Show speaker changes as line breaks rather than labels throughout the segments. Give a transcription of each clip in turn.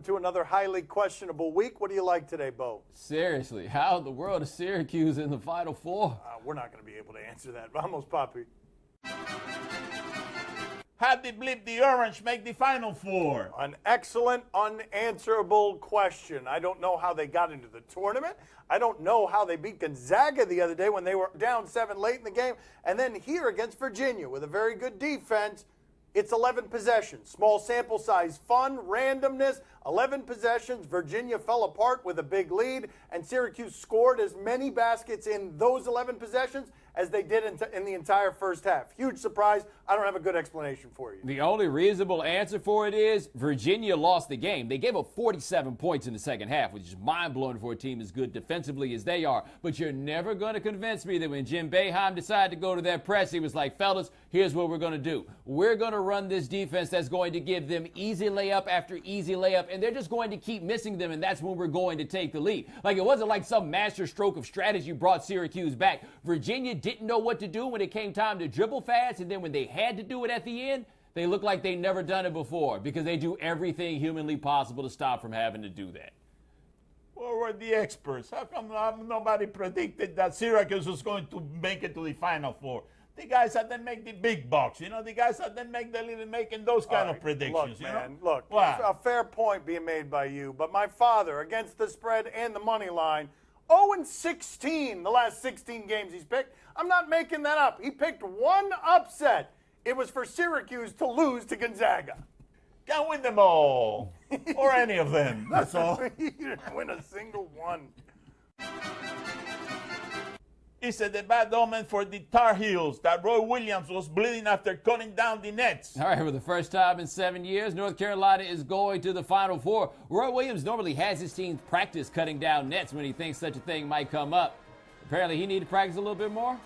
welcome to another highly questionable week. What do you like today, Bo?
Seriously, how in the world is Syracuse in the Final Four?
We're not going to be able to answer that. Vamos, Papi.
How did BLEEP the Orange make the Final Four?
An excellent, unanswerable question. I don't know how they got into the tournament. I don't know how they beat Gonzaga the other day when they were down 7 late in the game. And then here against Virginia with a very good defense, it's 11 possessions. Small sample size, fun, randomness, 11 possessions. Virginia fell apart with a big lead, and Syracuse scored as many baskets in those 11 possessions as they did in the entire first half. Huge surprise. I don't have a good explanation for you.
The only reasonable answer for it is Virginia lost the game. They gave up 47 points in the second half, which is mind-blowing for a team as good defensively as they are. But you're never going to convince me that when Jim Boeheim decided to go to that press, he was like, fellas, here's what we're going to do. We're going to run this defense that's going to give them easy layup after easy layup, and they're just going to keep missing them, and that's when we're going to take the lead. Like, it wasn't like some master stroke of strategy brought Syracuse back. Virginia didn't know what to do when it came time to dribble fast, and then when they had to do it at the end, they looked like they never done it before because they do everything humanly possible to stop from having to do that.
Where were the experts? How come nobody predicted that Syracuse was going to make it to the Final Four? The guys that then make the big bucks, you know, the guys that then make the little, making those kind of predictions.
Look, man,
you know?
look, a fair point being made by you, but my father, against the spread and the money line, 0-16 the last 16 games he's picked. I'm not making that up. He picked one upset. It was for Syracuse to lose to Gonzaga.
Can't win them all, or any of them, that's all.
He didn't win a single one.
Is it a bad omen for the Tar Heels that Roy Williams was bleeding after cutting down the nets?
All right, for the first time in 7 years, North Carolina is going to the Final Four. Roy Williams normally has his team practice cutting down nets when he thinks such a thing might come up. Apparently, he needed to practice a little bit more.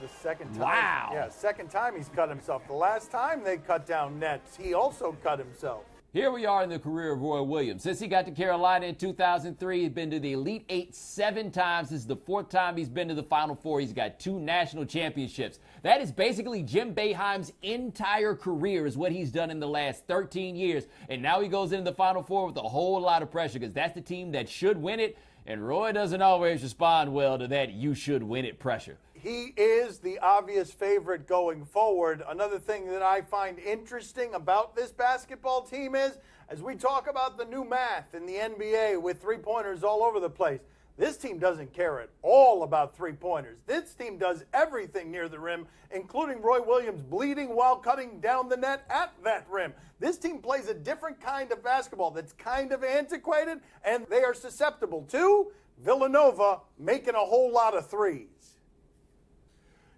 The second time.
Wow.
Yeah, second time he's cut himself. The last time they cut down nets, he also cut himself.
Here we are in the career of Roy Williams. Since he got to Carolina in 2003, he's been to the Elite Eight 7 times. This is the 4th time he's been to the Final Four. He's got 2 national championships. That is basically Jim Boeheim's entire career is what he's done in the last 13 years. And now he goes into the Final Four with a whole lot of pressure because that's the team that should win it. And Roy doesn't always respond well to that you should win it pressure.
He is the obvious favorite going forward. Another thing that I find interesting about this basketball team is, as we talk about the new math in the NBA with three-pointers all over the place, this team doesn't care at all about three-pointers. This team does everything near the rim, including Roy Williams bleeding while cutting down the net at that rim. This team plays a different kind of basketball that's kind of antiquated, and they are susceptible to Villanova making a whole lot of threes.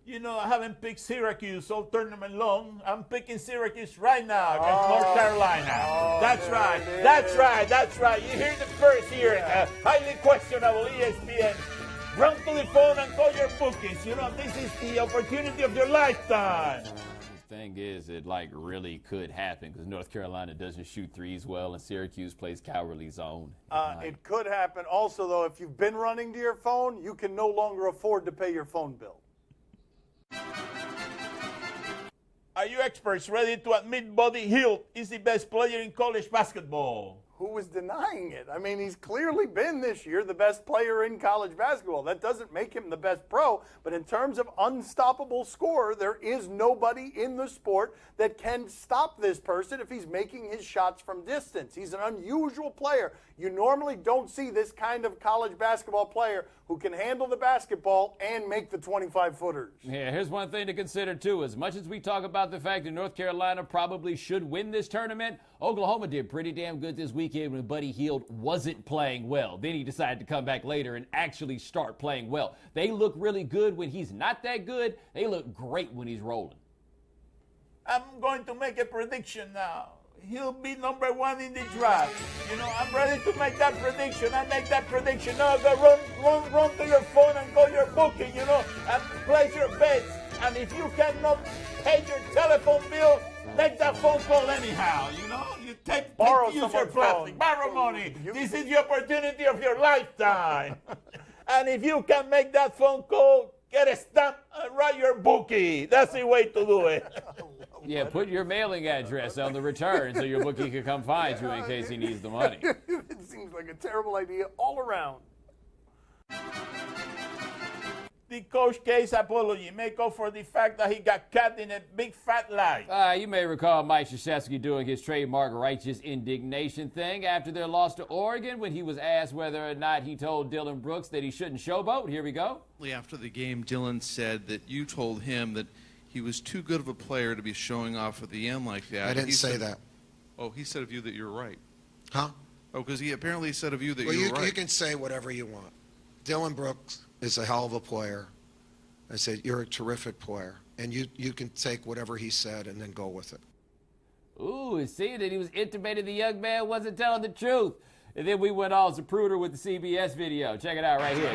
You know, I haven't picked Syracuse all tournament long. I'm picking Syracuse right now against North Carolina. That's right. That's right. That's right. You hear the first here. Highly questionable ESPN. Run to the phone and call your bookies. You know, this is the opportunity of your lifetime.
The thing is, it like really could happen because North Carolina doesn't shoot threes well and Syracuse plays cowardly zone.
It could happen. Also, though, if you've been running to your phone, you can no longer afford to pay your phone bill.
Are you experts ready to admit Buddy Hield is the best player in college basketball?
Who was denying it? I mean, he's clearly been this year the best player in college basketball. That doesn't make him the best pro, but in terms of unstoppable scorer, there is nobody in the sport that can stop this person if he's making his shots from distance. He's an unusual player. You normally don't see this kind of college basketball player who can handle the basketball and make the 25-footers.
Yeah, here's one thing to consider, too. As much as we talk about the fact that North Carolina probably should win this tournament, Oklahoma did pretty damn good this weekend when Buddy Hield wasn't playing well. Then he decided to come back later and actually start playing well. They look really good when he's not that good. They look great when he's rolling.
I'm going to make a prediction now. He'll be number 1 in the draft. You know, I'm ready to make that prediction. I make that prediction. Now go run to your phone and call your booking, you know, and place your bets. And if you cannot pay your telephone bill, make that phone call anyhow, you know. You use your plastic, borrow money. This is the opportunity of your lifetime. And if you can make that phone call, get a stamp and write your bookie. That's the way to do it.
Yeah, put your mailing address on the return so your bookie can come find you in case he needs the money.
It seems like a terrible idea all around.
The Coach K's apology make up for the fact that he got caught in a big fat lie.
You may recall Mike Krzyzewski doing his trademark righteous indignation thing after their loss to Oregon when he was asked whether or not he told Dylan Brooks that he shouldn't showboat. Here we go.
After the game, Dylan said that you told him that he was too good of a player to be showing off at the end like that.
I didn't say that.
Oh, he said of you that you're right.
Huh?
Oh, because he apparently said of you that
Well,
you were right.
You can say whatever you want. Dylan Brooks is a hell of a player. I said, you're a terrific player. And you can take whatever he said and then go with it.
Ooh, it seemed that he was intimating the young man wasn't telling the truth. And then we went all Zapruder with the CBS video. Check it out right here.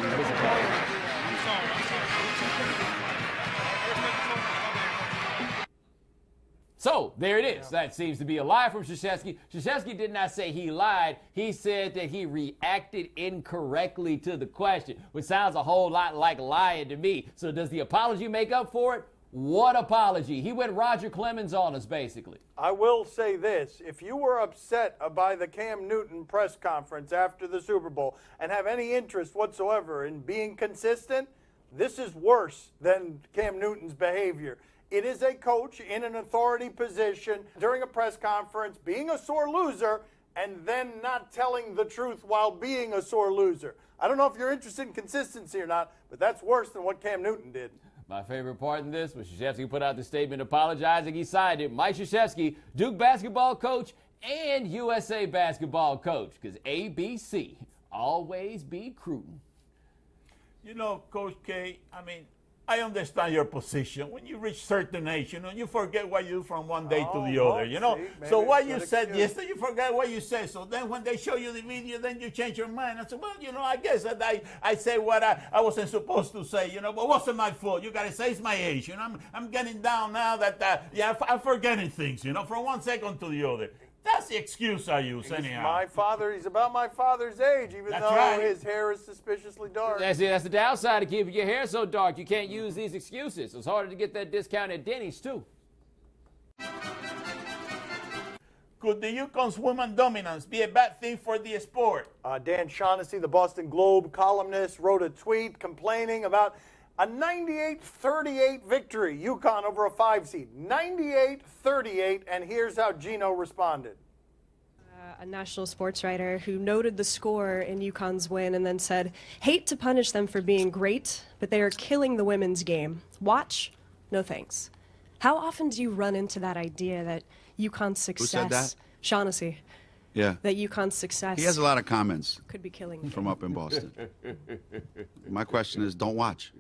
So, there it is. That seems to be a lie from Krzyzewski. Krzyzewski did not say he lied. He said that he reacted incorrectly to the question, which sounds a whole lot like lying to me. So, does the apology make up for it? What apology? He went Roger Clemens on us, basically.
I will say this. If you were upset by the Cam Newton press conference after the Super Bowl and have any interest whatsoever in being consistent, this is worse than Cam Newton's behavior. It is a coach in an authority position during a press conference being a sore loser and then not telling the truth while being a sore loser. I don't know if you're interested in consistency or not, but that's worse than what Cam Newton did.
My favorite part in this was Krzyzewski put out the statement apologizing. He signed it. Mike Krzyzewski, Duke basketball coach and USA basketball coach, because ABC always be crew.
You know, Coach K, I mean, I understand your position. When you reach certain age, you forget what you do from one day to the other, So what you said yesterday, you forget what you said. So then when they show you the video, then you change your mind. I said, well, I guess that I say what I wasn't supposed to say, but it wasn't my fault. You got to say it's my age. I'm getting down now that, I'm forgetting things, from one second to the other. That's the excuse I use, anyhow.
He's about my father's age, even though his hair is suspiciously dark.
That's the downside of keeping your hair so dark. You can't use these excuses. It's harder to get that discount at Denny's, too.
Could the UConn's woman dominance be a bad thing for the sport?
Dan Shaughnessy, the Boston Globe columnist, wrote a tweet complaining about a 98-38 victory, UConn over a 5 seed. 98-38, and here's how Gino responded.
A national sports writer who noted the score in UConn's win and then said, hate to punish them for being great, but they are killing the women's game. Watch? No thanks. How often do you run into that idea that UConn's success...
Who said that?
Shaughnessy.
Yeah.
That UConn's success...
He has a lot of comments.
...could be killing
from up in Boston. My question is, don't watch.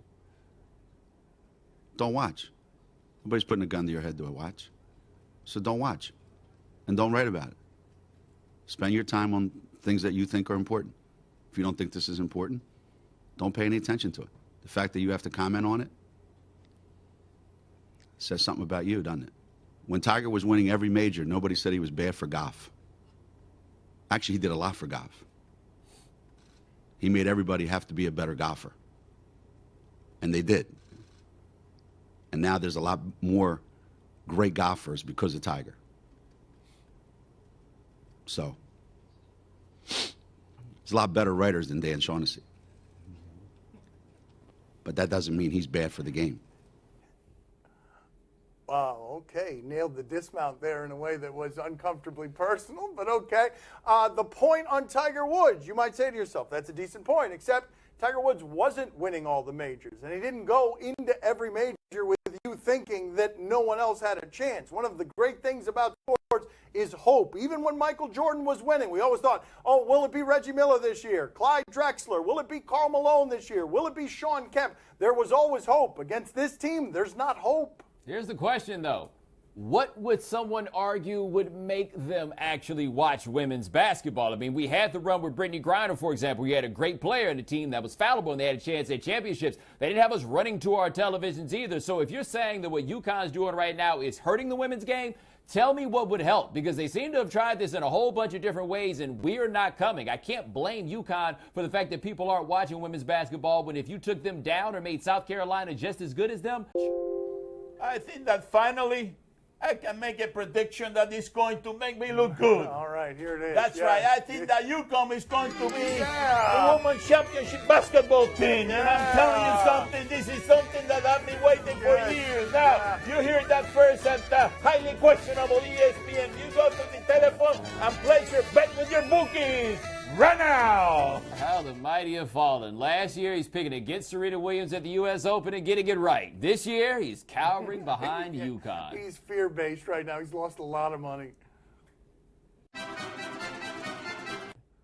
Don't watch. Nobody's putting a gun to your head to watch. So don't watch. And don't write about it. Spend your time on things that you think are important. If you don't think this is important, don't pay any attention to it. The fact that you have to comment on it says something about you, doesn't it? When Tiger was winning every major, nobody said he was bad for golf. Actually, he did a lot for golf. He made everybody have to be a better golfer. And they did. And now there's a lot more great golfers because of Tiger. So, there's a lot better writers than Dan Shaughnessy. But that doesn't mean he's bad for the game.
Wow, okay. Nailed the dismount there in a way that was uncomfortably personal, but okay. The point on Tiger Woods, you might say to yourself, that's a decent point, except Tiger Woods wasn't winning all the majors, and he didn't go into every major with you thinking that no one else had a chance. One of the great things about sports is hope. Even when Michael Jordan was winning, we always thought, oh, will it be Reggie Miller this year? Clyde Drexler? Will it be Karl Malone this year? Will it be Sean Kemp? There was always hope. Against this team, there's not hope.
Here's the question, though. What would someone argue would make them actually watch women's basketball? I mean, we had the run with Brittany Griner, for example. We had a great player in the team that was fallible, and they had a chance at championships. They didn't have us running to our televisions either. So if you're saying that what UConn's doing right now is hurting the women's game, tell me what would help, because they seem to have tried this in a whole bunch of different ways, and we're not coming. I can't blame UConn for the fact that people aren't watching women's basketball when if you took them down or made South Carolina just as good as them.
I think that finally I can make a prediction that is going to make me look good.
All right, here it is.
That's
Yeah.
right. I think that UCONN is going to be the women's championship basketball team. And I'm telling you something, this is something that I've been waiting for years. Now, you hear that first at highly questionable ESPN. You go to the telephone and place your bet with your bookies. Right now.
How the mighty have fallen. Last year, he's picking against Serena Williams at the U.S. Open and getting it right. This year, he's cowering behind UConn.
He's fear-based right now. He's lost a lot of money.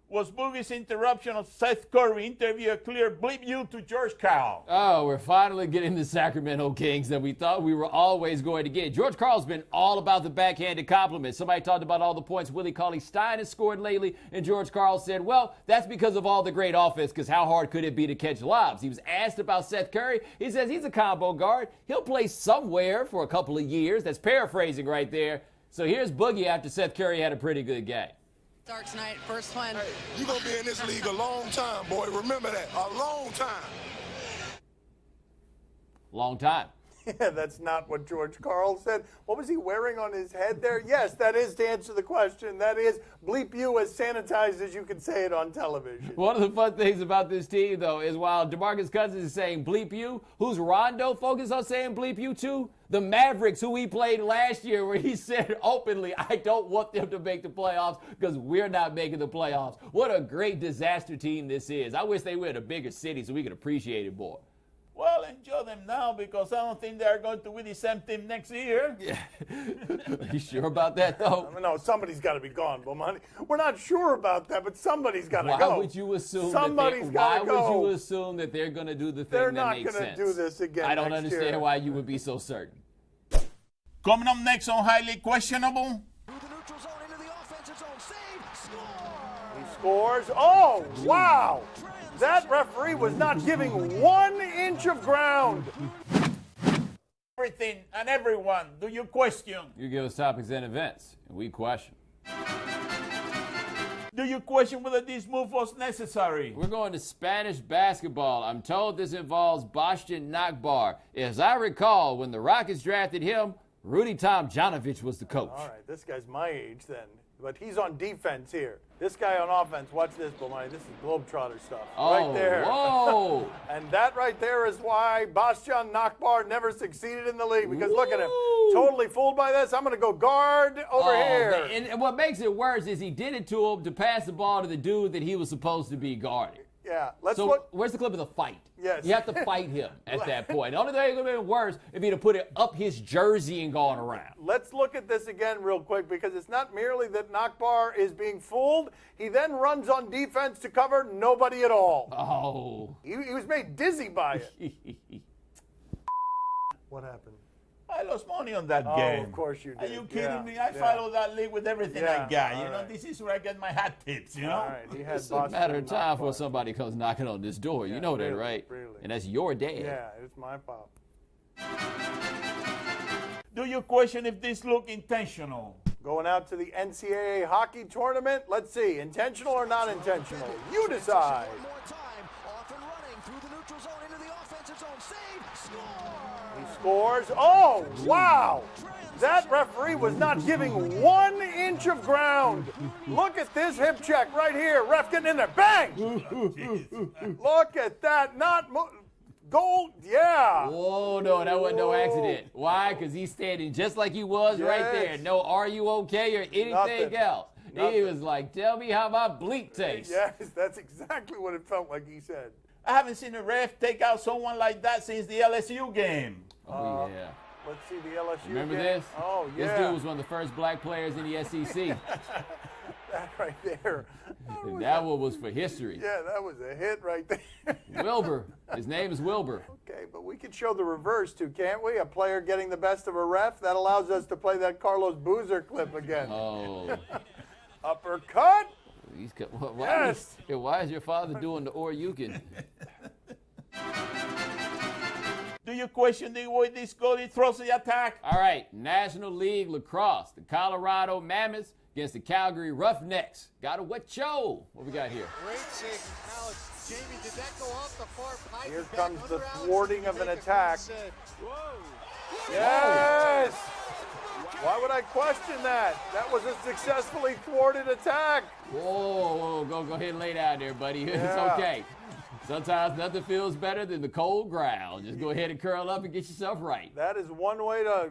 Was Boogie's interruption of Seth Curry interview a clear bleep you to George Karl?
Oh, we're finally getting the Sacramento Kings that we thought we were always going to get. George Karl's been all about the backhanded compliments. Somebody talked about all the points Willie Cauley-Stein has scored lately, and George Karl said, well, that's because of all the great offense, because how hard could it be to catch lobs? He was asked about Seth Curry. He says he's a combo guard. He'll play somewhere for a couple of years. That's paraphrasing right there. So here's Boogie after Seth Curry had a pretty good game.
Start tonight, first one.
Hey, you're going to be in this league a long time, boy. Remember that. A long time.
Long time.
Yeah, that's not what George Karl said. What was he wearing on his head there? Yes, that is to answer the question. That is bleep you as sanitized as you can say it on television.
One of the fun things about this team, though, is while DeMarcus Cousins is saying bleep you, who's Rondo focused on saying bleep you to? The Mavericks, who he played last year, where he said openly, I don't want them to make the playoffs because we're not making the playoffs. What a great disaster team this is. I wish they were in a bigger city so we could appreciate it more.
Well, enjoy them now because I don't think they're going to be the same team next year.
Yeah. Are you sure about that, though?
No, somebody's got to be gone, Bomani. We're not sure about that, but somebody's got to go.
Why would you assume
somebody's got to go?
Why would you assume that they're going to do the thing that makes sense?
They're not going to do this again.
I don't
next
understand
year.
why you would be so certain.
Coming up next on Highly Questionable.
He scores. Oh, wow. That referee was not giving 1 inch of ground.
Everything and everyone, do you question?
You give us topics and events, and we question.
Do you question whether this move was necessary?
We're going to Spanish basketball. I'm told this involves Bastian Nakbar. As I recall, when the Rockets drafted him, Rudy Tomjanovich was the coach.
All right, this guy's my age then. But he's on defense here. This guy on offense, watch this, Bomani. This is Globetrotter stuff.
Oh,
right there.
Whoa.
And that right there is why Bastian Nakbar never succeeded in the league. Because look at him. Totally fooled by this. I'm going to go guard over here.
And what makes it worse is he did it to him to pass the ball to the dude that he was supposed to be guarding.
Yeah. Let's
So
look.
where's the clip of the fight?
Yes.
You have to fight him at that point. The only thing that would have been worse if he'd have put it up his jersey and gone around.
Let's look at this again real quick because it's not merely that Nakbar is being fooled. He then runs on defense to cover nobody at all.
Oh.
He was made dizzy by it. What happened?
I lost money on that
Oh,
game.
of course you did.
Are you kidding
Yeah,
me? I
yeah.
follow that league with everything I got.
all
You know,
right.
this is where I get my hat tips, you know?
All right. He had
It's a matter of
Bastian
time before
Nakbar.
somebody comes knocking on this door. You know that,
really,
right?
really.
And that's your dad.
Yeah, it's my pop.
Do you question if this look intentional?
Going out to the NCAA hockey tournament. Let's see, intentional or not intentional? You decide. He scores. Oh, wow. That referee was not giving 1 inch of ground. Look at this hip check right here. Ref getting in there. Bang! Look at that. Not goal. Yeah.
Oh, no, that wasn't no accident. Why? Because he's standing just like he was right there.
Yes.
No, are you okay or anything
Nothing.
else. He
Nothing.
was like, tell me how my bleep tastes.
Yes, that's exactly what it felt like he said.
I haven't seen a ref take out someone like that since the LSU game.
Oh, yeah.
Let's see the LSU
Remember
game.
this?
Oh, yeah.
This dude was one of the first black players in the SEC.
That right there.
And that one was for history.
Yeah, that was a hit right there.
Wilbur. His name is Wilbur.
Okay, but we could show the reverse too, can't we? A player getting the best of a ref. That allows us to play that Carlos Boozer clip again.
Oh.
Uppercut.
He's, why,
Yes.
why is your father doing the or you can?
Do you question the way this goalie throws the attack?
All right, National League Lacrosse. The Colorado Mammoths against the Calgary Roughnecks. Got a what show? What we got here?
Great save. Now, Jamie, did that go off the far pipe?
Here
Back
comes the
under Alex
thwarting
and
of an
take it
attack.
forward. Whoa.
Yes. Why would I question that? That was a successfully thwarted attack.
Whoa, go ahead and lay down there, buddy. It's
Yeah.
okay. Sometimes nothing feels better than the cold ground. Just go ahead and curl up and get yourself right.
That is one way to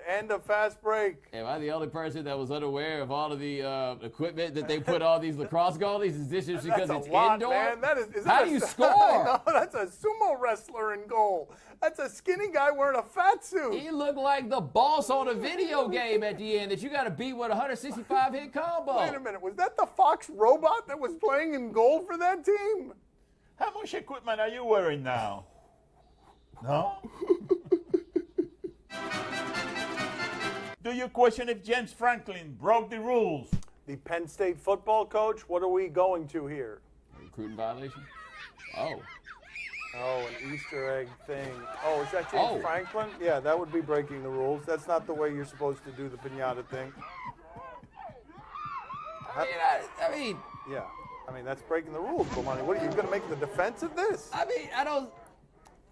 end a fast break.
Am I the only person that was unaware of all of the equipment that they put on these lacrosse goalies? Is this just because
That's
it's
a lot,
indoor?
man.
How do you score?
No, that's a sumo wrestler in goal. That's a skinny guy wearing a fat suit.
He looked like the boss on a video game at the end that you got to beat with a 165 hit combo.
Wait a minute. Was that the Fox robot that was playing in goal for that team?
How much equipment are you wearing now? No? Do you question if James Franklin broke the rules?
The Penn State football coach? What are we going to here?
A recruiting violation? Oh.
Oh, an Easter egg thing. Oh, is that James Franklin? Yeah, that would be breaking the rules. That's not the way you're supposed to do the piñata thing.
I mean,
yeah. I mean, that's breaking the rules, Bomani. What are you going to make the defense of this?
I mean, I don't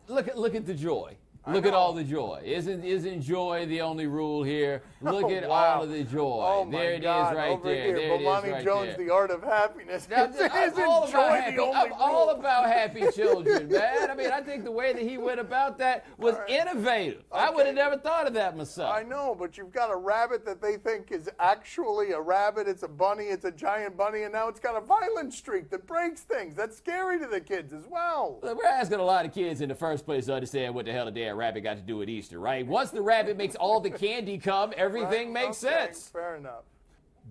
look at the joy. Look at all the joy. Isn't joy the only rule here? Look at all of the joy.
Oh
there it
God.
is right
Over
there.
Here.
There it is
Bomani
right
Jones,
there.
The Art of Happiness.
Now,
Isn't
all
joy
about happy,
the only
I'm all
rule?
about happy children, man. I mean, I think the way that he went about that was innovative. I would have never thought of that myself.
I know, but you've got a rabbit that they think is actually a rabbit. It's a bunny. It's a giant bunny, and now it's got a violent streak that breaks things. That's scary to the kids as well.
Look, we're asking a lot of kids in the first place to understand what the hell a damn rabbit got to do with Easter, right? Once the rabbit makes all the candy come, everything makes sense.
Fair enough.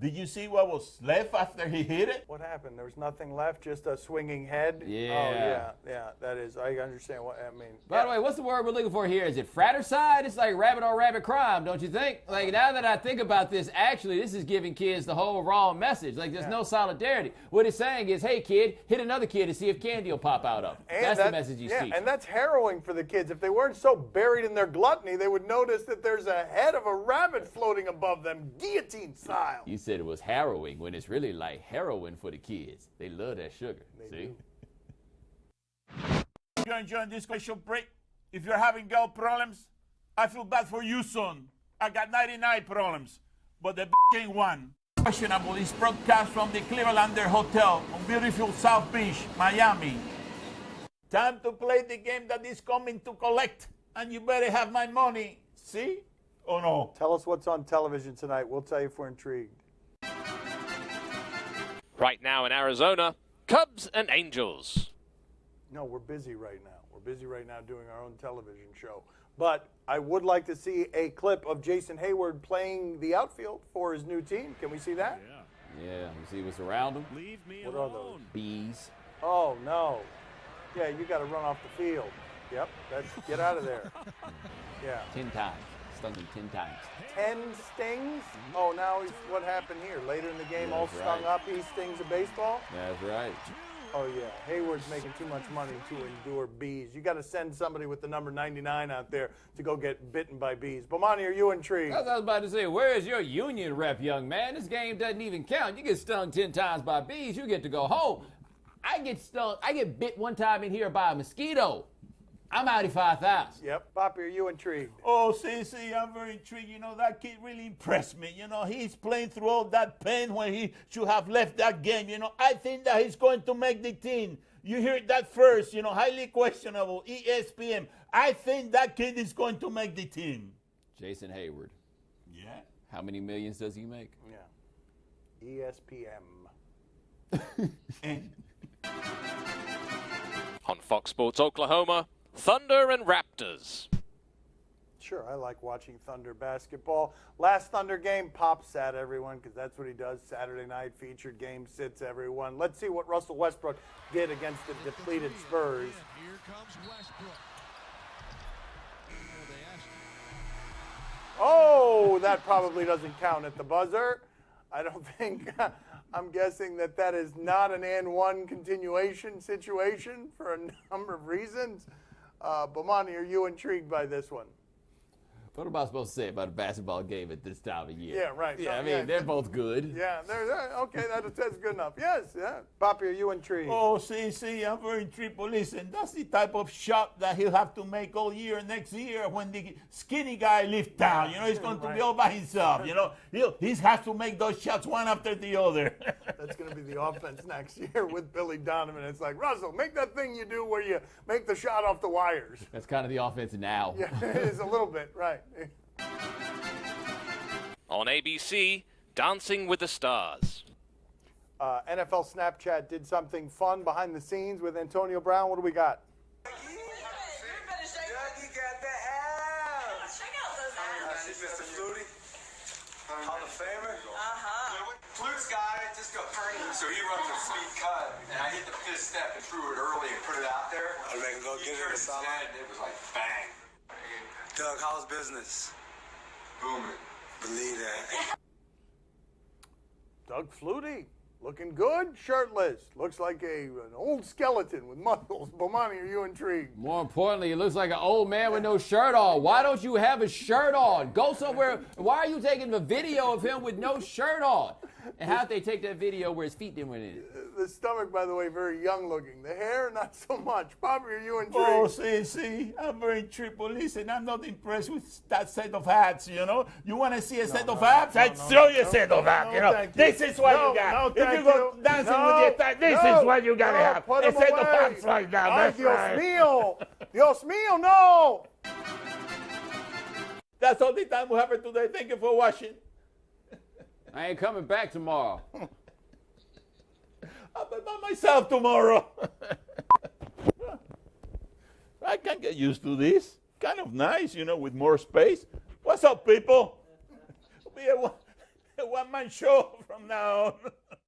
Did you see what was left after he hit it?
What happened? There was nothing left, just a swinging head?
Yeah.
Oh, yeah, that is. I understand what I mean.
By the way, what's the word we're looking for here? Is it fratricide? It's like rabbit on rabbit crime, don't you think? Like, now that I think about this, actually, this is giving kids the whole wrong message. Like, there's no solidarity. What it's saying is, hey, kid, hit another kid and see if candy will pop out of him. That's the message you see.
And that's harrowing for the kids. If they weren't so buried in their gluttony, they would notice that there's a head of a rabbit floating above them, guillotine style.
You said it was harrowing when it's really like heroin for the kids. They love that sugar. See?
If you're enjoying this special break, if you're having girl problems, I feel bad for you, son. I got 99 problems, but the ain't one. Questionable is broadcast from the Clevelander Hotel on beautiful South Beach, Miami. Time to play the game that is coming to collect, and you better have my money. See? Or no?
Tell us what's on television tonight. We'll tell you if we're intrigued.
Right now in Arizona, Cubs and Angels.
No, we're busy right now. We're busy right now doing our own television show. But I would like to see a clip of Jason Hayward playing the outfield for his new team. Can we see that?
Yeah, you see what's around them?
What are those?
Bees.
Oh, no. Yeah, you got to run off the field. Yep, get out of there. Yeah.
10 times. Stung me 10 times.
10 stings? Oh, now what happened here? Later in the game, all stung up, he stings a baseball?
That's right.
Oh, yeah. Hayward's making too much money to endure bees. You got to send somebody with the number 99 out there to go get bitten by bees. Bomani, are you intrigued?
That's what I was about to say. Where is your union rep, young man? This game doesn't even count. You get stung 10 times by bees, you get to go home. I get bit one time in here by a mosquito. I'm out of 5,000.
Yep. Poppy, are you intrigued?
Oh, see, I'm very intrigued. You know, that kid really impressed me. You know, he's playing through all that pain when he should have left that game. You know, I think that he's going to make the team. You heard that first, you know, highly questionable, ESPN. I think that kid is going to make the team.
Jason Hayward.
Yeah?
How many millions does he make?
Yeah. ESPN.
On Fox Sports Oklahoma, Thunder and Raptors.
Sure, I like watching Thunder basketball. Last Thunder game, Pop sat everyone because that's what he does. Saturday night featured game, sits everyone. Let's see what Russell Westbrook did against the depleted Spurs.
Here comes Westbrook.
Oh, that probably doesn't count at the buzzer. I don't think. I'm guessing that is not an and one continuation situation for a number of reasons. Bomani, are you intrigued by this one?
What am I supposed to say about a basketball game at this time of year?
Yeah, right.
Yeah, I mean, they're both good.
Yeah, okay, that's good enough. Yes, yeah. Poppy, are you intrigued?
Oh, see, I'm very intrigued. Listen, that's the type of shot that he'll have to make all year next year when the skinny guy leaves town. You know, he's going to be all by himself. You know, he has to make those shots one after the other.
That's going to be the offense next year with Billy Donovan. It's like, Russell, make that thing you do where you make the shot off the wires.
That's kind of the offense now.
Yeah, it is a little bit, right.
On ABC, Dancing with the Stars.
NFL Snapchat did something fun behind the scenes with Antonio Brown. What do we got?
Mr. Flutie, Hall of Famer. Flute's guy just got hurt, so he runs a speed cut, and I hit the fifth step and threw it early and put it out there. I make him go get it instead, and it was like bang. Doug, how's business? Booming. Believe that.
Doug Flutie, looking good, shirtless. Looks like an old skeleton with muscles. Bomani, are you intrigued?
More importantly, he looks like an old man with no shirt on. Why don't you have a shirt on? Go somewhere. Why are you taking the video of him with no shirt on? And how'd they take that video where his feet didn't went in it?
The stomach, by the way, very young looking. The hair, not so much. Bobby, are you intrigued?
Oh, see, I'm very intrigued. Listen, I'm not impressed with that set of hats, you know. You want to see a set of hats? I'd show you a set of hats, you know. This is what you got. If you go dancing with your tie, this is what you got to have. A set of hats like that.
Ay,
That's
Dios
right.
mío. Dios mío, no.
That's all the time we have for today. Thank you for watching.
I ain't coming back tomorrow.
I'll be by myself tomorrow. I can get used to this. Kind of nice, you know, with more space. What's up, people? It'll be a one-man show from now on.